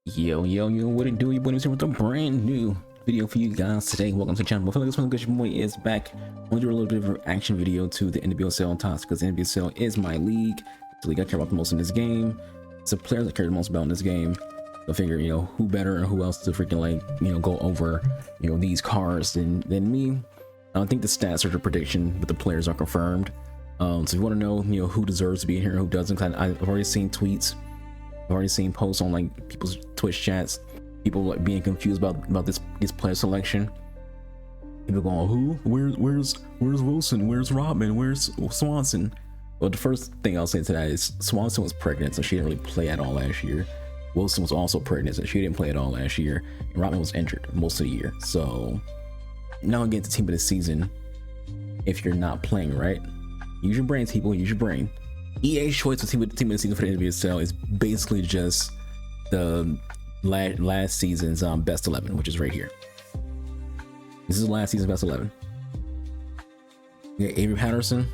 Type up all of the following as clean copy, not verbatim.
Yo, what it do? You boys here with a brand new video for you guys today. Welcome to the channel. Before this one, your boy is back. I'm gonna do a little bit of an reaction video to the NWSL TOTS because NWSL is my league. It's the league I care about the most in this game. It's the players I care the most about in this game. So I figure, who better and who else to freaking go over, these cards than me. I think the stats are the prediction, but the players are confirmed. So if you want to know, who deserves to be in here and who doesn't, I've already seen tweets. I've already seen posts on people's Twitch chats, people being confused about this player selection. People going, who? Where's Wilson? Where's Rodman? Where's Swanson? Well, the first thing I'll say to that is Swanson was pregnant, so she didn't really play at all last year. Wilson was also pregnant, so she didn't play at all last year. And Rodman was injured most of the year. So now again, the team of the season, if you're not playing, right? Use your brains, people. Use your brain. EA's choice for team of the season for the NWSL is basically just the last season's best 11, which is right here. This is last season's best 11. Yeah, Avery Patterson,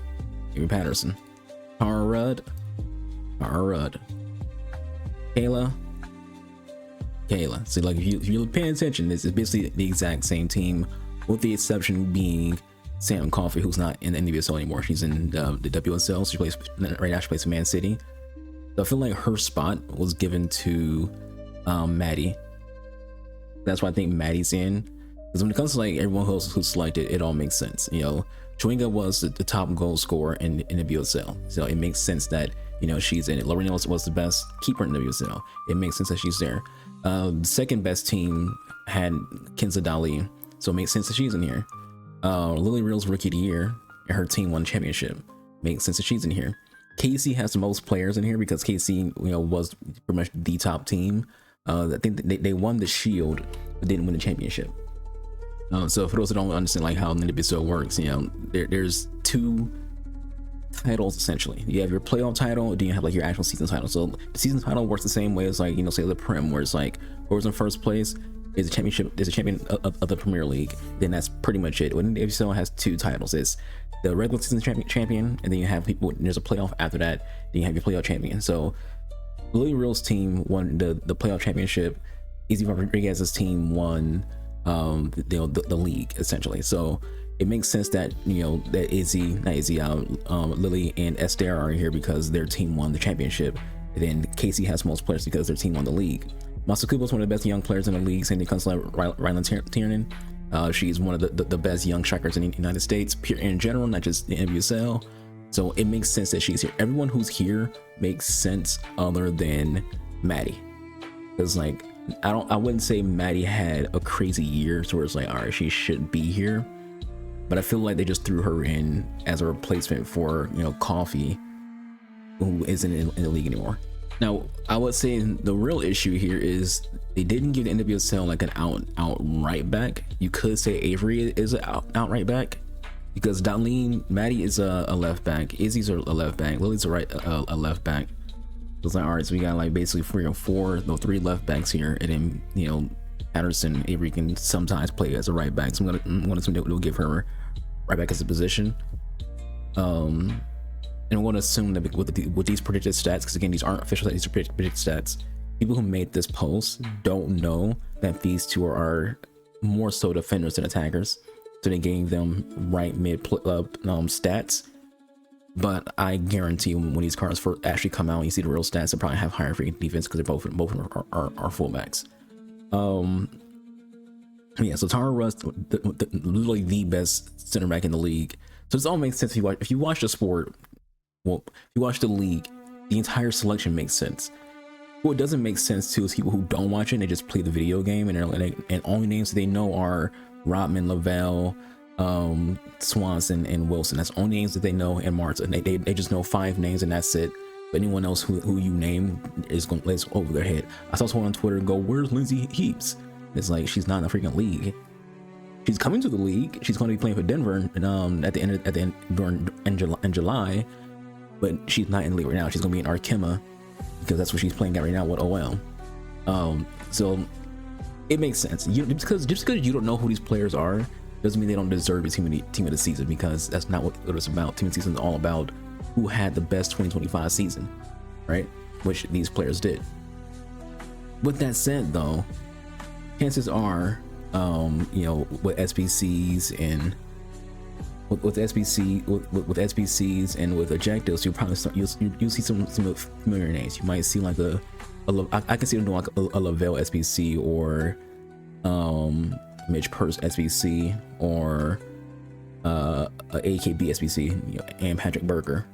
Tara Rudd, Kayla. So if you're paying attention, this is basically the exact same team, with the exception being Sam Coffey, who's not in the NWSL anymore. She's in the WSL. She plays right now. She plays for Man City. So I feel like her spot was given to Maddie. That's why I think Maddie's in. Because when it comes to everyone else who's selected, it all makes sense. Chewinga was the top goal scorer in the WSL, so it makes sense that she's in it. Lorena was the best keeper in the WSL. It makes sense that she's there. Second best team had Kenza Dali, so it makes sense that she's in here. Lily Reel's rookie of the year and her team won championship. Makes sense that she's in here. KC has the most players in here because KC was pretty much the top team. I think they won the Shield but didn't win the championship. So for those who don't understand how the NWSL works, there's two titles essentially. You have your playoff title, then you have your actual season title. So the season title works the same way as say the Prem, where it's whoever's in first place is a championship, is a champion of the Premier League. Then that's pretty much it. When the NWSL has two titles, it's the regular season champion, and then you have people. There's a playoff after that. Then you have your playoff champion. So Lily Reel's team won the playoff championship. Izzy Rodriguez's team won the league essentially. So it makes sense that Lily and Esther are here because their team won the championship. And then Casey has most players because their team won the league. Masakubo is one of the best young players in the league. Same thing comes to Ryland Tiernan. She's one of the best young strikers in the United States in general, not just the NWSL. So it makes sense that she's here. Everyone who's here makes sense other than Maddie, because I wouldn't say Maddie had a crazy year so it's all right, she should be here, but I feel like they just threw her in as a replacement for Coffee, who isn't in the league anymore. Now, I would say the real issue here is they didn't give the NWSL an out right back. You could say Avery is an out right back, because Maddie is a left back, Izzy's a left back, Lily's a left back. So it's all right, so we got basically 3 or 4, three left backs here, and then Patterson, Avery can sometimes play as a right back. So I'm gonna assume they'll give her right back as a position. And I'm going to assume that with these predicted stats, because again, these aren't official stats, these are predicted stats, people who made this post don't know that these two are more so defenders than attackers. So they gave them right mid stats. But I guarantee when these cards first actually come out and you see the real stats, they probably have higher freaking defense because both of them are fullbacks. Yeah, so Tara Rudd, literally the best center back in the league. So this all makes sense if you watch the sport. Well, if you watch the league, the entire selection makes sense. What doesn't make sense too is people who don't watch it and they just play the video game, and only names they know are Rodman, Lavelle, Swanson, and Wilson. That's the only names that they know, and Marta. They just know 5 names and that's it. But anyone else who you name is going to place over their head. I saw someone on Twitter go, "Where's Lindsay Heaps?" It's she's not in the freaking league. She's coming to the league. She's going to be playing for Denver in July. But she's not in the league right now. She's gonna be in Arkema because that's what she's playing at right now with OL. So it makes sense. Just because you don't know who these players are doesn't mean they don't deserve a team of the season, because that's not what it's about. Team of the season is all about who had the best 2025 season, right? Which these players did. With that said, though, chances are, you know, with SBCs and with SBCs and with objectives, you'll probably you'll see some familiar names. You might see like I can see them doing like a Lavelle SBC or Mitch Purse SBC or a AKB SBC, you know, and Patrick Berger.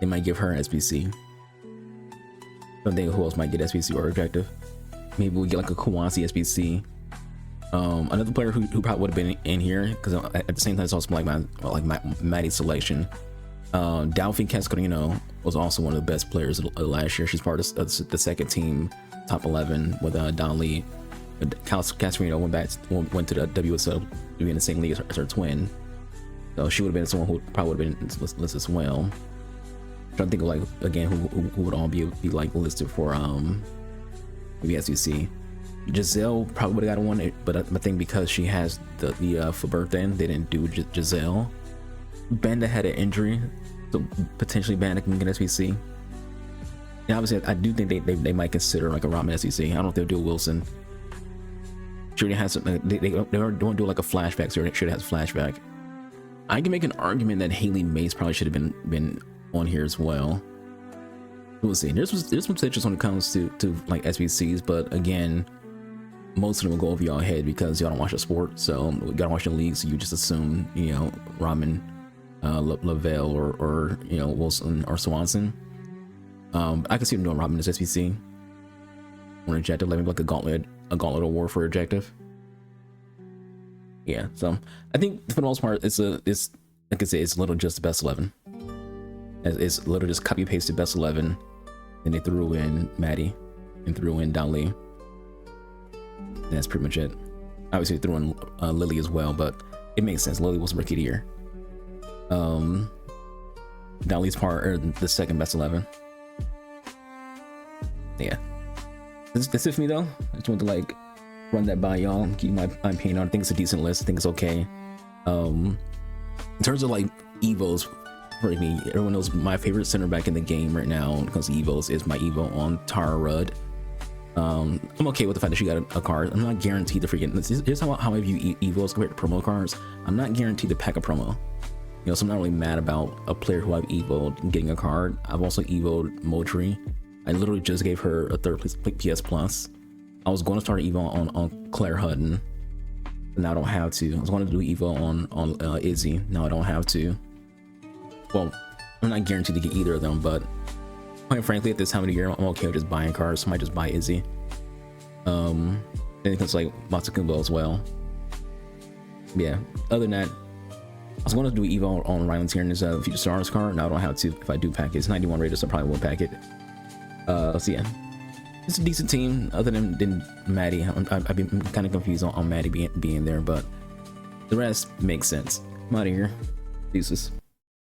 They might give her an SBC. I don't think who else might get SBC or objective. Maybe we get like a Kawasi SBC. Another player who probably would have been in here, because at the same time it's also like Maddie's selection. Delphine Cascarino was also one of the best players of last year. She's part of the second team top 11 with Don Lee. Cascarino went to the WSL to be in the same league as her twin, so she would have been someone who probably would have been listed as well. I'm trying to think of like again who would all be like listed for maybe SEC. Giselle probably would have got one, but I think because she has the for birthday, they didn't do Giselle. Banda had an injury, so potentially Banda can get SBC. And obviously, I do think they might consider like a Robin SEC. I don't know if they'll do Wilson. Sure, has they don't do like a flashback. So sure, has a flashback. I can make an argument that Haley Mace probably should have been on here as well. We'll see. There's some potential when it comes to like SBCs, but again, most of them will go over y'all head because y'all don't watch the sport, so you gotta watch the league, so you just assume, you know, Ramen, Lavelle or you know, Wilson or Swanson. I can see them doing Robin as SBC or objective, like a gauntlet award for objective. Yeah, so I think for the most part, it's like I say, it's literally just the best 11. It's literally just copy pasted best 11, and they threw in Maddie and threw in Don Lee. And that's pretty much it. Obviously threw in Lily as well, but it makes sense. Lily was rookie of the year. Don Lee's part or the second best 11. Yeah, that's it for me though. I just wanted to like run that by y'all and keep my opinion on it. I think it's a decent list. I think it's okay. In terms of like Evos, for me, everyone knows my favorite center back in the game right now when it comes to Evos is my Evo on Tara Rudd. I'm okay with the fact that she got a card. I'm not guaranteed to freaking. Here's how I view Evos compared to promo cards. I'm not guaranteed to pack a promo. You know, so I'm not really mad about a player who I've evoed getting a card. I've also evoed Moultrie. I literally just gave her a third PS Plus. I was going to start Evo on Claire Hutton, but now I don't have to. I was going to do Evo on Izzy. Now I don't have to. Well, I'm not guaranteed to get either of them, but quite frankly, at this time of the year, I'm okay with just buying cards. So I might just buy Izzy. I think it's like Matsukumbo as well. Yeah. Other than that, I was going to do Evo on Ryland's here in this Future Stars card. Now I don't have to. If I do pack it, it's 91 rated, so I probably won't pack it. So yeah, it's a decent team. Other than Maddie, I've been kind of confused on Maddie being there, but the rest makes sense. I'm out of here. Deuces.